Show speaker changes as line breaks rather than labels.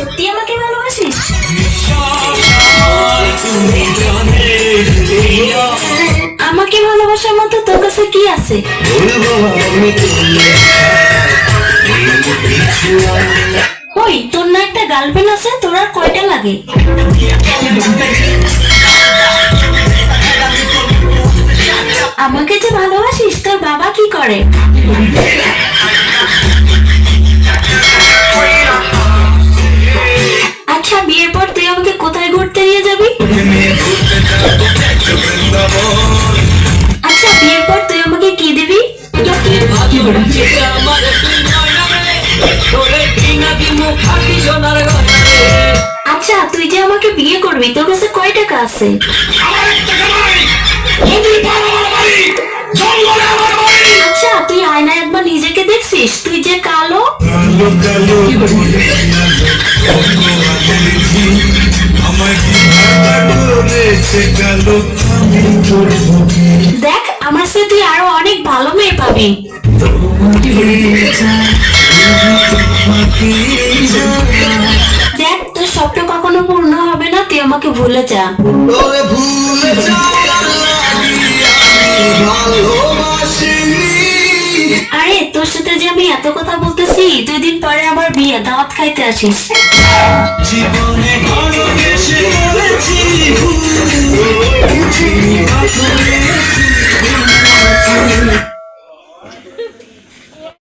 সত্যি আমাকে ভালোবাসিস? আমাকে ভালোবাসার মতো তোর কাছে কি আছে? ওই তোর না একটা গার্লফ্রেন্ড আছে, তোর আর কয়টা লাগে? আমাকে যে ভালোবাসিস, তোর বাবা কি করে? আচ্ছা, বিয়ের পর তুই আমাকে কোথায় ঘুরতে নিয়ে যাবি? আচ্ছা, বিয়ের পর তুই আমাকে কি দিবি? আচ্ছা, তুই যে আমাকে বিয়ে করবি, তোর কাছে কয় টাকা আছে? আচ্ছা, তুই আয়নায় একবার নিজেকে দেখছিস? তুই যে কালো। দেখ, আমার সাথে তুই আরো অনেক ভালো মেয়ে পাবি। দেখ, তোর স্বপ্ন কখনো পূর্ণ হবে না, তুই আমাকে ভুলে যা। আরে, তোর সাথে যে আমি এত কথা বলতেছি, 2 দিন পরে আমার বিয়ে, দাওয়াত খাইতে আসিস। জীবনে